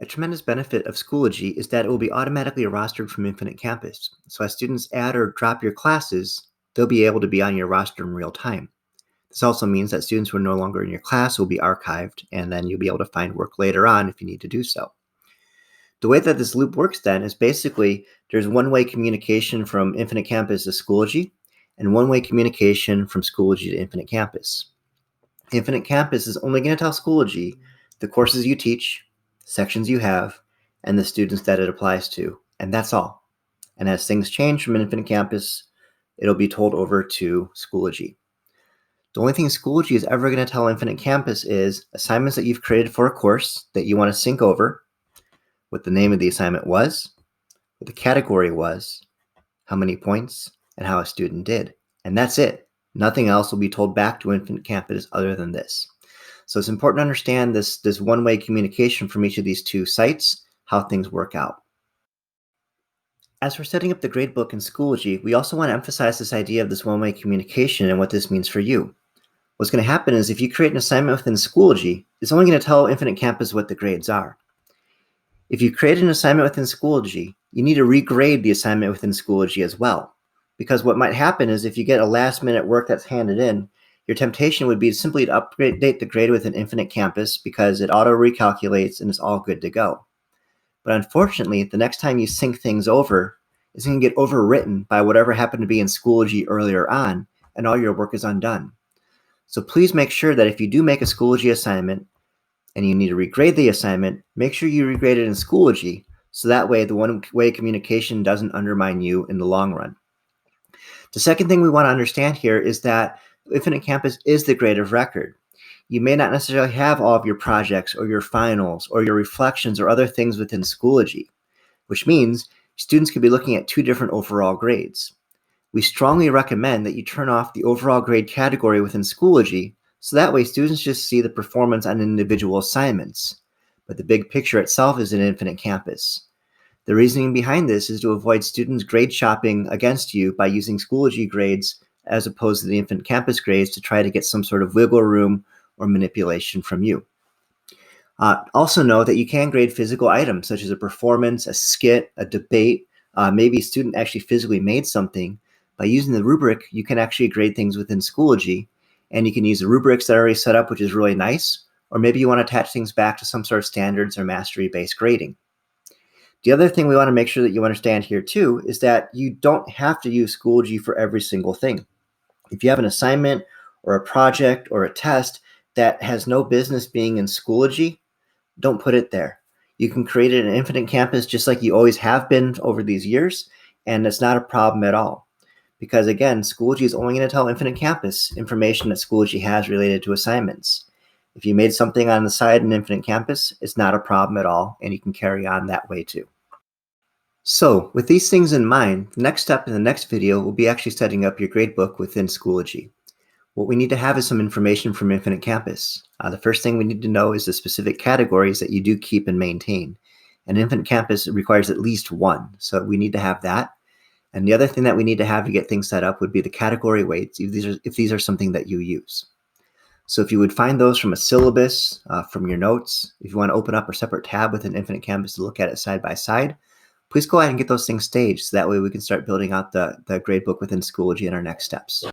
A tremendous benefit of Schoology is that it will be automatically rostered from Infinite Campus. So as students add or drop your classes, they'll be able to be on your roster in real time. This also means that students who are no longer in your class will be archived, and then you'll be able to find work later on if you need to do so. The way that this loop works then is basically there's one-way communication from Infinite Campus to Schoology, and one-way communication from Schoology to Infinite Campus. Infinite Campus is only going to tell Schoology the courses you teach, sections you have, and the students that it applies to, and that's all. And as things change from Infinite Campus, it'll be told over to Schoology. The only thing Schoology is ever going to tell Infinite Campus is assignments that you've created for a course that you want to sync over, what the name of the assignment was, what the category was, how many points, and how a student did. And that's it. Nothing else will be told back to Infinite Campus other than this. So it's important to understand this one-way communication from each of these two sites, how things work out. As we're setting up the gradebook in Schoology, we also want to emphasize this idea of this one-way communication and what this means for you. What's going to happen is if you create an assignment within Schoology, it's only going to tell Infinite Campus what the grades are. If you create an assignment within Schoology, you need to regrade the assignment within Schoology as well. Because what might happen is if you get a last-minute work that's handed in, your temptation would be simply to update the grade within Infinite Campus because it auto-recalculates and it's all good to go. But unfortunately, the next time you sync things over, it's going to get overwritten by whatever happened to be in Schoology earlier on, and all your work is undone. So please make sure that if you do make a Schoology assignment and you need to regrade the assignment, make sure you regrade it in Schoology so that way the one-way communication doesn't undermine you in the long run. The second thing we want to understand here is that Infinite Campus is the grade of record. You may not necessarily have all of your projects or your finals or your reflections or other things within Schoology, which means students could be looking at two different overall grades. We strongly recommend that you turn off the overall grade category within Schoology so that way students just see the performance on individual assignments, but the big picture itself is in Infinite Campus. The reasoning behind this is to avoid students grade shopping against you by using Schoology grades as opposed to the Infinite Campus grades to try to get some sort of wiggle room or manipulation from you. Also know that you can grade physical items such as a performance, a skit, a debate, maybe a student actually physically made something. By using the rubric, you can actually grade things within Schoology, and you can use the rubrics that are already set up, which is really nice, or maybe you want to attach things back to some sort of standards or mastery-based grading. The other thing we want to make sure that you understand here too is that you don't have to use Schoology for every single thing. If you have an assignment or a project or a test that has no business being in Schoology, don't put it there. You can create it in Infinite Campus just like you always have been over these years, and it's not a problem at all. Because again, Schoology is only going to tell Infinite Campus information that Schoology has related to assignments. If you made something on the side in Infinite Campus, it's not a problem at all, and you can carry on that way too. So, with these things in mind, the next step in the next video will be actually setting up your gradebook within Schoology. What we need to have is some information from Infinite Campus. The first thing we need to know is the specific categories that you do keep and maintain. And Infinite Campus requires at least one, so we need to have that. And the other thing that we need to have to get things set up would be the category weights, if these are something that you use. So if you would find those from a syllabus, from your notes, if you want to open up a separate tab within Infinite Campus to look at it side by side, please go ahead and get those things staged so that way we can start building out the gradebook within Schoology in our next steps.